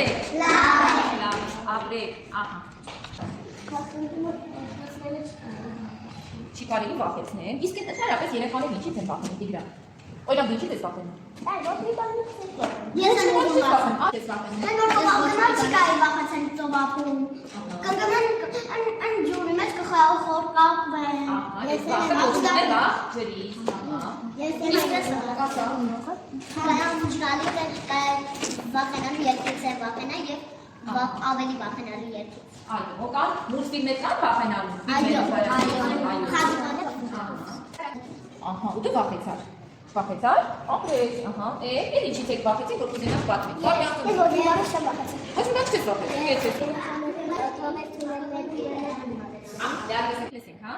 Լավ, ապրեք, ահա։ Չի կարելի վախեցնել, իսկ ընդհանրապես երեխաները ինչից են վախենում Տիգրան։ Օրինակ ինչից ես վախենում։ Ես եմ վախենում։ Չի կարելի վախեցնել ծովափում։ Կգնան այն ջուրի մեջ կխորկակվեն։ Ես վախեցնում եմ ջրի։ Ես վախենալու երկից եմ վախենա և ավելի վախենալու երկից։ Այո, կան մուլտֆիլմեր կան վախենալու։ Ահա, ու դու վախեցար։ Վախեցար։ Ապրեք, ահա։ Էլ ինչից եք վախեցին, որ կուզենաս պատմեք։ Ես ոդիվարը չեմ վախեցել։ Ոչ մի բան չես վախեցել։ Կեցեք։ Լսենք, հա։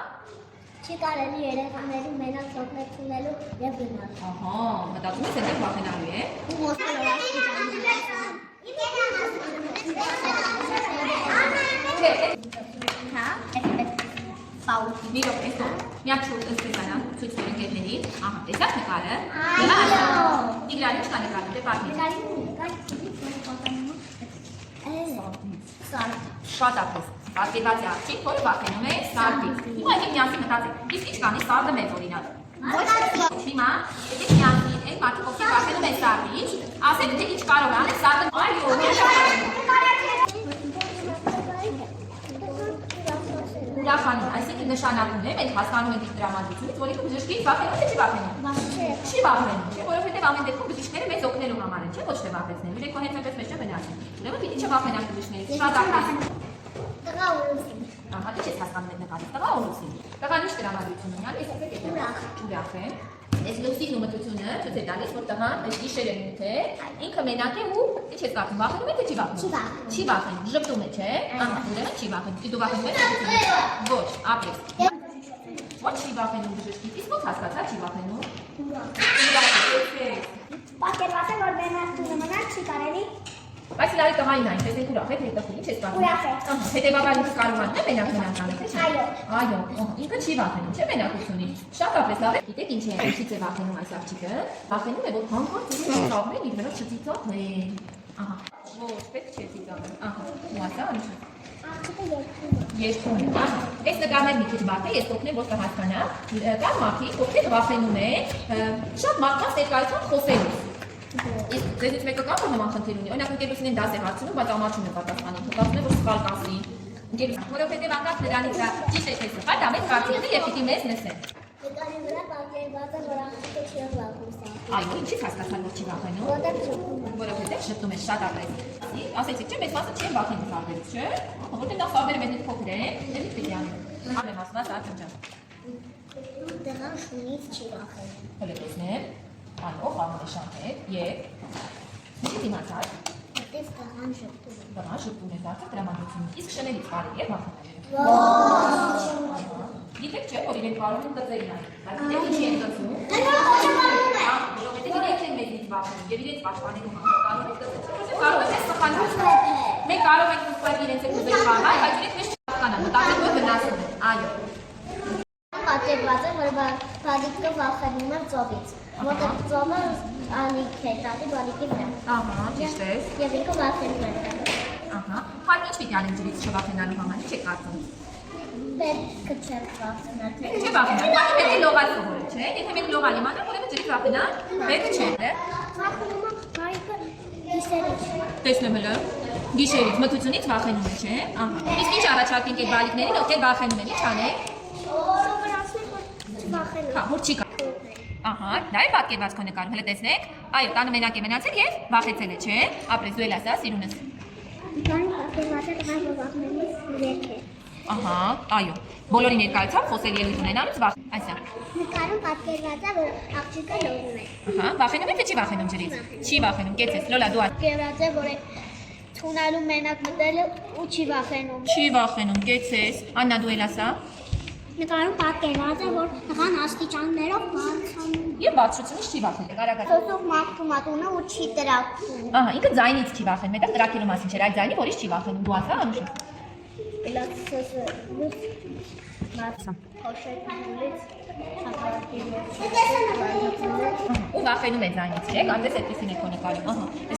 Չի կարելի երեխաների մենակ թողնել թունելու և գնալ։ Ահա, մտածում ես այնտեղ վախենալու է։ Մի րոպե, միակ շուտ ըստեզանա, ցույց տվեք ընկերներին։ Ահա, տեսա՞ք նկարը։ Տիգրան, ինչ կա նկարում, դե պատմի։ Շատ ապրես։ Պատկերված է աղջիկ, որը վախենում է սարդից։ Հիմա եկեք միասին մտածենք, իսկ ինչ կանի սարդը մեծ օրինակ։ Հիմա եկեք միասին այն մարդիկ, ովքեր վախենում են սարդից, ասեք թե ինչ կարող է անել սարդը։ Այո, ուրախանում, այսինքն նշանակում է, մենք հասկանում ենք իր տրամադրությունից, որ ինքը բժշկից վախենում է, թե չի վախենում։ Չի վախենում, չէ, որովհետև ամեն դեպքում բժիշկները մեզ օգնելու համար են, չէ, ոչ թե վախեցնելու։ Իրենք հենց այնպես մեզ չմնացին։ Ուրեմն պիտի չվախենանք բժիշկներից։ Շատ ախտես։ Տղա ուլուսին։ Ահա, դե չես հասկանում այդ նկարից, տղա ուլուսին։ Տղան ինչ տրամադրություն ունի, այս եք եք ուրախ է։ Այս լուսին ու մթությունը ցույց է տալիս, որ տղան գիշերը նյութ է, ինքը մենակ է ու ինչ ես կարծում, վախենում է թե չի վախենում։ Չի վախենում, ժպտում է, չէ։ Ահա, ուրեմն չի վախենում։ Դու վախենում ես։ Ոչ, ապրես։ Ոչ չի վախենում բժշկից, իսկ ո՞նց հասկացա չի վախենում։ Պատկերված է, որ մենակ մնալ չի կարելի։ Բայց լավ տղային այն, տեսեք ուրախ է, թե հետաքրքիր, ինչ ես կարծում։ Ուրախ է։ Հետևաբար ինքը կարող է մենակ մնալ անել, թե՞ չէ։ Այո։ Ինքը չի վախենում, չէ՞ մենակությունից։ Շատ ապրես լավ է։ Գիտեք ինչ է, ինչից է վախենում այս աղջիկը։ Վախենում է, որ հանկարծ իրեն ծաղրեն, իր վրա չծիծաղեն։ Ահա։ Ոչ, պետք չէ ծիծաղել։ Ահա։ Ու ասա ինչ։ Երկում է։ Ահա։ Այս նկարներ մի քիչ բարդ է, ես կօգնեմ, որ կհասկանա։ Կան մարդիկ, ովքեր վախենում են շատ մարդկանց ներկայությամբ խոսելուց։ Իսկ ձեզից մեկը կա որ նման խնդիր ունի։ Օրինակ ընկերությունին դաս է հարցնում, բայց ամաչում է պատասխանում։ Մտածում է որ սխալ կասի։ Որովհետև անկախ նրանից ճիշտ է թե սխալ, դա մեծ կարծիք է եւ պիտի մեզ լսեն։ Նկարի վրա պատկերված է, որ աղջիկը չի վախում սա։ Այո, ինչի՞ց հասկացան որ չի վախենում։ Որովհետև շփում է շատ ապրես։ Ասեցիք չէ, մեծ մասը չեն վախենում սարդերից, չէ։ Որտեղ նա սարդերը մեզնից փոքր են, դեպի պիտի անում։ Ամեն մասնա սարդը ջան։ Դեղան շունից չի վախենում։ Հələ տեսնեմ։ Այո, խաղը շանթեք, եկ։ Ինչի՞ դիմացար։ Այդպես դեղան շփում է։ Դեղան շփում է դարձը տրամադրությունից, իսկ շնելից կարելի է վախենալ։ Գիտեք չէ, որ իրենք կարող են կծել նայել, բայց գիտեք ինչի են կծում։ Որովհետև իրենք են մեզնից վախենում և իրենց պաշտպանելու համար կարող են կծել, կարող են սխալվել։ Մենք կարող ենք ուղղակի իրենց հետ ուզել խաղալ, բայց իրենք մեզ չհասկանան, մտածեն որ վնասում են։ Այո։ Պատկերված է, որ բալիկը վախենում է ծովից, որտեղ ծովը ալիք է, տալի բալիկի վրա։ Ահա, ճիշտ ես։ Եվ ինքը վախենում է։ Ահա, բայց ինչ պիտի անենք ջրից չվախենալու համար, ինչ եք կարծում։ Պետք չէ վախենալ։ Չէ վախենալ, բայց պետք է լողալ սովորել, չէ։ Եթե մենք լողալ իմանանք, ուրեմն ջրից վախենալ պետք չէ, դե։ Վախենում է բալիկը գիշերից։ Տեսնեմ հələ։ Գիշերից, մթությունից վախենում է, չէ։ Ահա։ Իսկ ինչ առաջարկենք այդ բալիկներին, ովքեր վախենում են, ինչ անենք։ Սովորացնենք, որ վախենում։ Հա, որ չի կա։ Ահա, դա է պատկերված քո նկարում, հələ տեսնեք։ Այո, տանը մենակ է մնացել եւ վախեցել է, չէ։ Ապրես դու էլ ասա, սիրունս։ Նկարում պատկերված է տղան, որ վախենալիս երգ է։ Ահա, այո։ Բոլորի ներկայությամբ խոսել ելույթ ունենալուց վախ։ Այսա։ Նկարում պատկերված է, որ աղջիկը լողում է։ Ահա, վախենում է թե չի վախենում ջրից։ Չի վախենում, կեցես, լոլա դու Պատկերված է, որ թունելու մենակ մտելը ու չի վախենում։ Չի վախենում, կեցես։ Աննա դու էլ ասա։ Նկարում պատկերված է, որ տղան աստիճաններով բարձրանում։ Եվ բարձրությունից չի վախենում։ Կարագա։ Սոսով մաքրում ատունը ու չի տրակում։ Ահա, ինքը ձայնից չի վախենում, այդտեղ տրակելու մասին չէր, այդ ձայնի որից չի վախենում։ Դու ասա, Անուշ։ Լացսը լուց մացա։ Հոշետուլից շապարակի։ Ու վախենում է ձայնից, չէ՞, կարծես այդպեսին է քո նկարում, ահա։